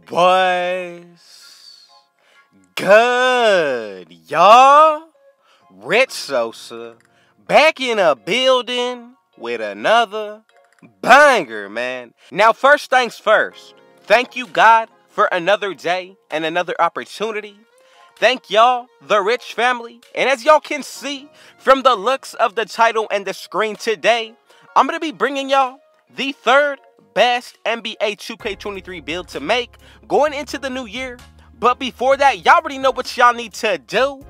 What's good, y'all? Rich Sosa back in a building with another banger, man. Now, first things first, thank you, God, for another day and another opportunity. Thank y'all, the Rich family. And as y'all can see from the looks of the title and the screen today, I'm going to be bringing y'all the third best NBA 2K23 build to make going into the new year. But before that, y'all already know what y'all need to do.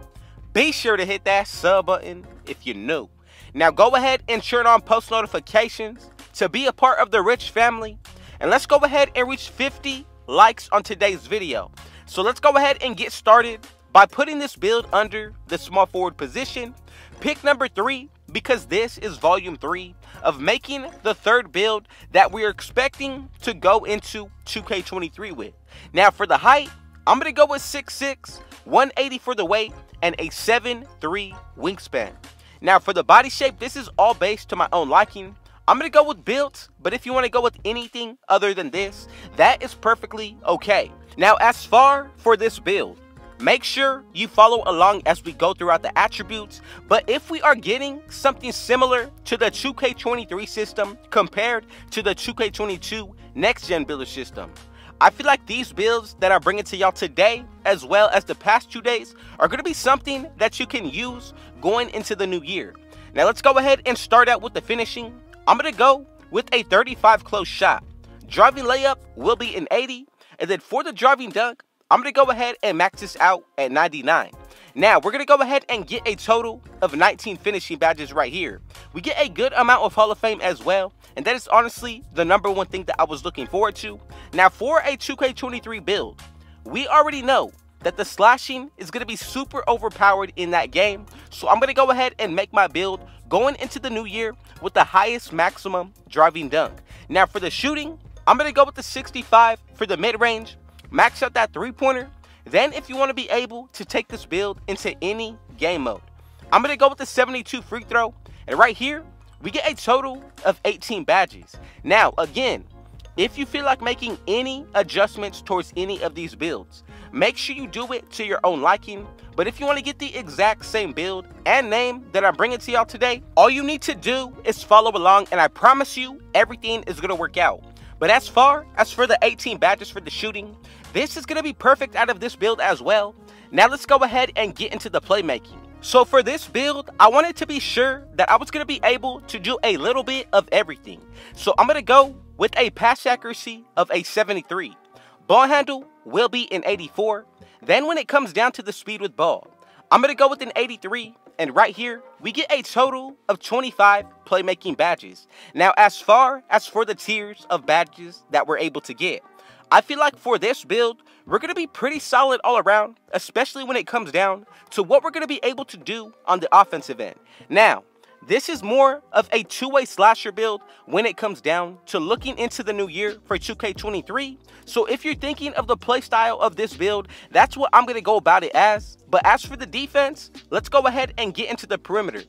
Be sure to hit that sub button if you're new. Now go ahead and turn on post notifications to be a part of the Rich family. And let's go ahead and reach 50 likes on today's video. So let's go ahead and get started by putting this build under the small forward position. Pick number 3 because this is volume 3 of making the third build that we're expecting to go into 2K23 with. Now for the height, I'm going to go with 6'6", 180 for the weight, and a 7'3" wingspan. Now for the body shape, this is all based to my own liking. I'm going to go with built, but if you want to go with anything other than this, that is perfectly okay. Now as far for this build, make sure you follow along as we go throughout the attributes. But if we are getting something similar to the 2K23 system compared to the 2K22 next gen builder system, I feel like these builds that I'm bringing to y'all today, as well as the past 2 days, are going to be something that you can use going into the new year. Now let's go ahead and start out with the finishing. I'm going to go with a 35 close shot. Driving layup will be an 80. And then for the driving dunk, I'm going to go ahead and max this out at 99. Now, we're going to go ahead and get a total of 19 finishing badges right here. We get a good amount of Hall of Fame as well. And that is honestly the #1 thing that I was looking forward to. Now, for a 2K23 build, we already know that the slashing is going to be super overpowered in that game. So I'm going to go ahead and make my build going into the new year with the highest maximum driving dunk. Now, for the shooting, I'm going to go with the 65 for the mid-range. Max out that three-pointer. Then if you want to be able to take this build into any game mode, I'm going to go with the 72 free throw. And right here, we get a total of 18 badges. Now, again, if you feel like making any adjustments towards any of these builds, make sure you do it to your own liking. But if you want to get the exact same build and name that I'm bringing to y'all today, all you need to do is follow along, and I promise you everything is going to work out. But as far as for the 18 badges for the shooting, this is going to be perfect out of this build as well. Now let's go ahead and get into the playmaking. So for this build, I wanted to be sure that I was going to be able to do a little bit of everything. So I'm going to go with a pass accuracy of a 73. Ball handle will be an 84. Then when it comes down to the speed with ball, I'm going to go with an 83. And right here, we get a total of 25 playmaking badges. Now, as far as for the tiers of badges that we're able to get, I feel like for this build, we're going to be pretty solid all around, especially when it comes down to what we're going to be able to do on the offensive end. Now, this is more of a two-way slasher build when it comes down to looking into the new year for 2K23. So if you're thinking of the playstyle of this build, that's what I'm going to go about it as. But as for the defense, let's go ahead and get into the perimeter.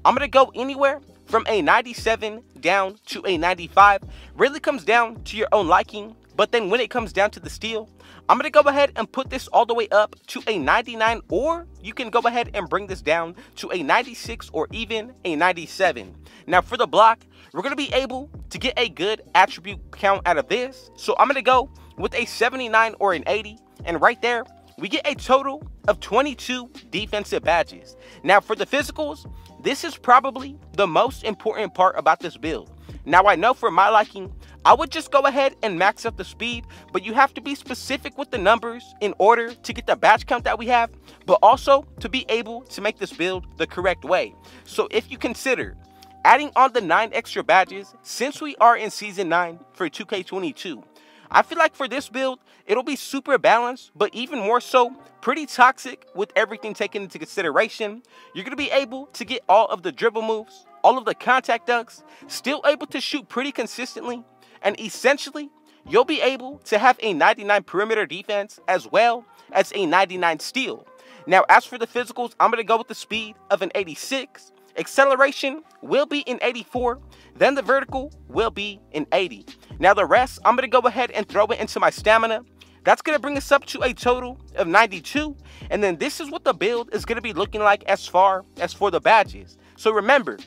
I'm going to go anywhere from a 97 down to a 95. Really comes down to your own liking. But then when it comes down to the steal, I'm going to go ahead and put this all the way up to a 99, or you can go ahead and bring this down to a 96 or even a 97. Now for the block, we're going to be able to get a good attribute count out of this. So I'm going to go with a 79 or an 80, and right there, we get a total of 22 defensive badges. Now for the physicals, this is probably the most important part about this build. Now I know for my liking, I would just go ahead and max out the speed, but you have to be specific with the numbers in order to get the badge count that we have, but also to be able to make this build the correct way. So if you consider adding on the 9 extra badges, since we are in Season 9 for 2K22, I feel like for this build, it'll be super balanced, but even more so, pretty toxic with everything taken into consideration. You're going to be able to get all of the dribble moves, all of the contact dunks, still able to shoot pretty consistently, and essentially, you'll be able to have a 99 perimeter defense as well as a 99 steal. Now, as for the physicals, I'm going to go with the speed of an 86. Acceleration will be an 84. Then the vertical will be an 80. Now, the rest, I'm going to go ahead and throw it into my stamina. That's going to bring us up to a total of 92. And then this is what the build is going to be looking like as far as for the badges. So remember,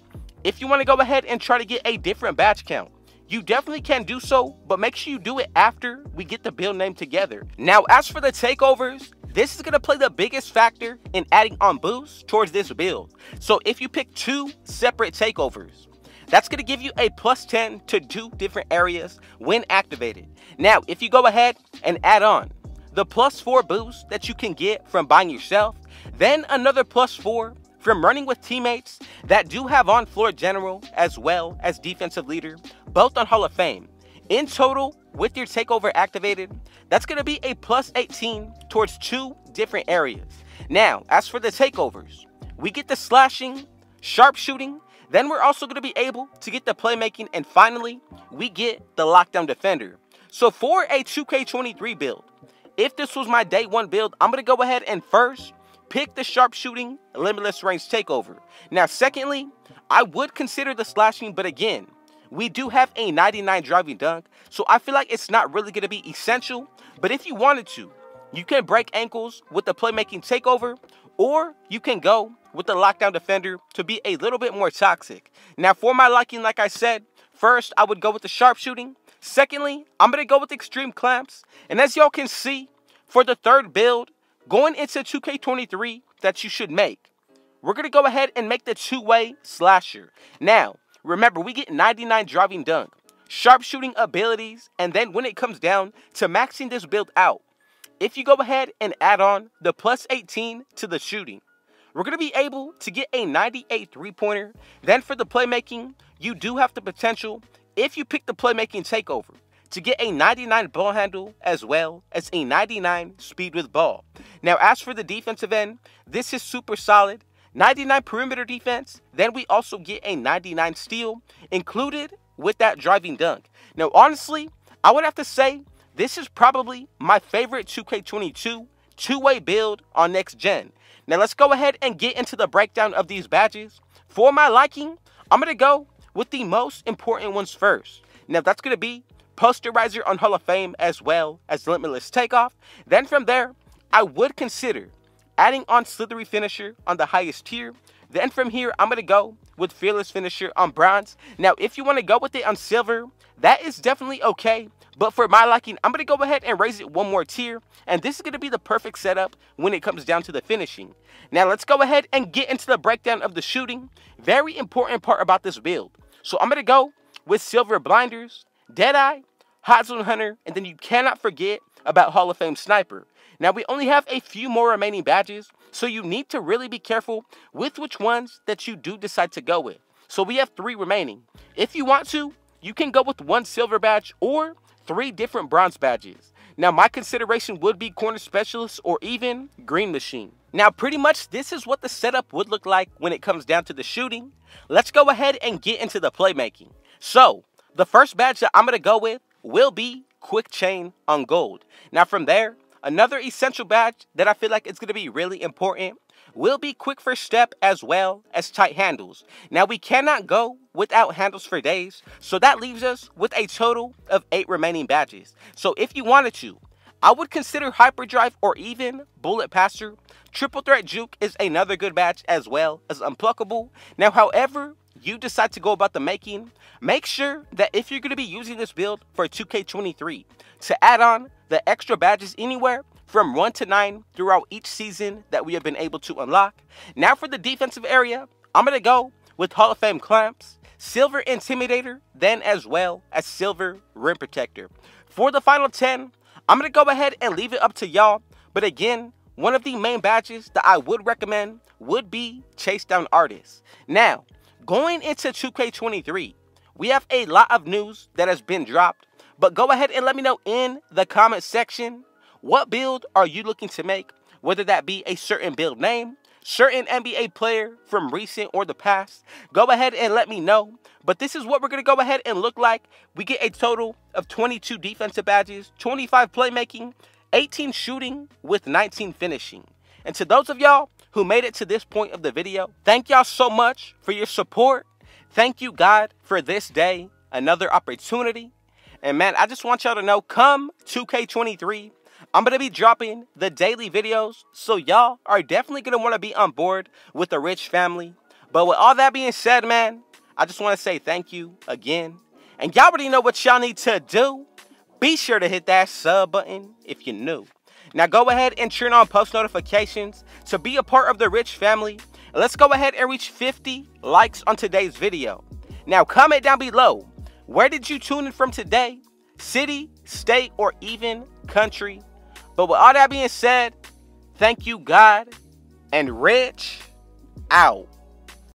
if you want to go ahead and try to get a different badge count, you definitely can do so, but make sure you do it after we get the build name together. Now, as for the takeovers, this is going to play the biggest factor in adding on boosts towards this build. So if you pick 2 separate takeovers, that's going to give you a +10 to 2 different areas when activated. Now, if you go ahead and add on the +4 boost that you can get from buying yourself, then another +4 from running with teammates that do have on-floor general as well as defensive leader, both on Hall of Fame. In total, with your takeover activated, that's going to be a +18 towards 2 different areas. Now, as for the takeovers, we get the slashing, sharpshooting, then we're also going to be able to get the playmaking, and finally, we get the lockdown defender. So for a 2K23 build, if this was my day 1 build, I'm going to go ahead and first pick the sharpshooting limitless range takeover. Now, secondly, I would consider the slashing, but again, we do have a 99 driving dunk, so I feel like it's not really going to be essential. But if you wanted to, you can break ankles with the playmaking takeover, or you can go with the lockdown defender to be a little bit more toxic. Now, for my liking, like I said, first, I would go with the sharpshooting. Secondly, I'm going to go with extreme clamps. And as y'all can see, for the third build, going into 2K23 that you should make, we're going to go ahead and make the 2-way slasher. Now, remember, we get 99 driving dunk, sharpshooting abilities, and then when it comes down to maxing this build out, if you go ahead and add on the +18 to the shooting, we're going to be able to get a 98 3-pointer. Then for the playmaking, you do have the potential, if you pick the playmaking takeover, to get a 99 ball handle as well as a 99 speed with ball. Now, as for the defensive end, this is super solid. 99 perimeter defense, then we also get a 99 steal included with that driving dunk. Now, honestly, I would have to say this is probably my favorite 2K22 2-way build on next gen. Now, let's go ahead and get into the breakdown of these badges. For my liking, I'm going to go with the most important ones first. Now, that's going to be posterizer on Hall of Fame as well as limitless takeoff. Then from there, I would consider adding on slithery finisher on the highest tier. Then from here, I'm going to go with fearless finisher on bronze. Now, if you want to go with it on silver, that is definitely okay. But for my liking, I'm going to go ahead and raise it 1 more tier. And this is going to be the perfect setup when it comes down to the finishing. Now, let's go ahead and get into the breakdown of the shooting. Very important part about this build. So I'm going to go with silver blinders, Deadeye, Hot Zone Hunter, and then you cannot forget about Hall of Fame Sniper. Now, we only have a few more remaining badges, so you need to really be careful with which ones that you do decide to go with. So we have 3 remaining. If you want to, you can go with 1 silver badge or 3 different bronze badges. Now, my consideration would be corner specialist or even green machine. Now, pretty much this is what the setup would look like when it comes down to the shooting. Let's go ahead and get into the playmaking. So, the first badge that I'm going to go with will be quick chain on gold. Now, from there, another essential badge that I feel like is going to be really important will be quick first step as well as tight handles. Now, we cannot go without handles for days, so that leaves us with a total of 8 remaining badges. So if you wanted to, I would consider hyperdrive or even bullet passer. Triple threat juke is another good badge as well as unpluckable. Now, however you decide to go about the making, make sure that if you're going to be using this build for 2K23, to add on the extra badges anywhere from 1 to 9 throughout each season that we have been able to unlock. Now, for the defensive area, I'm going to go with Hall of Fame clamps, silver intimidator, then as well as silver rim protector. For the final 10, I'm going to go ahead and leave it up to y'all. But again, one of the main badges that I would recommend would be chase down artists. Now, going into 2K23, we have a lot of news that has been dropped, but go ahead and let me know in the comment section, what build are you looking to make, whether that be a certain build name, certain NBA player from recent or the past. Go ahead and let me know. But this is what we're going to go ahead and look like. We get a total of 22 defensive badges, 25 playmaking, 18 shooting with 19 finishing. And to those of y'all who made it to this point of the video, thank y'all so much for your support. Thank you, God, for this day, another opportunity. And man, I just want y'all to know, come 2K23, I'm going to be dropping the daily videos, so y'all are definitely going to want to be on board with the Rich family. But with all that being said, man, I just want to say thank you again. And y'all already know what y'all need to do. Be sure to hit that sub button if you're new. Now go ahead and turn on post notifications to be a part of the Rich family. And let's go ahead and reach 50 likes on today's video. Now comment down below, where did you tune in from today? City, state, or even country? But with all that being said, thank you, God, and Rich out.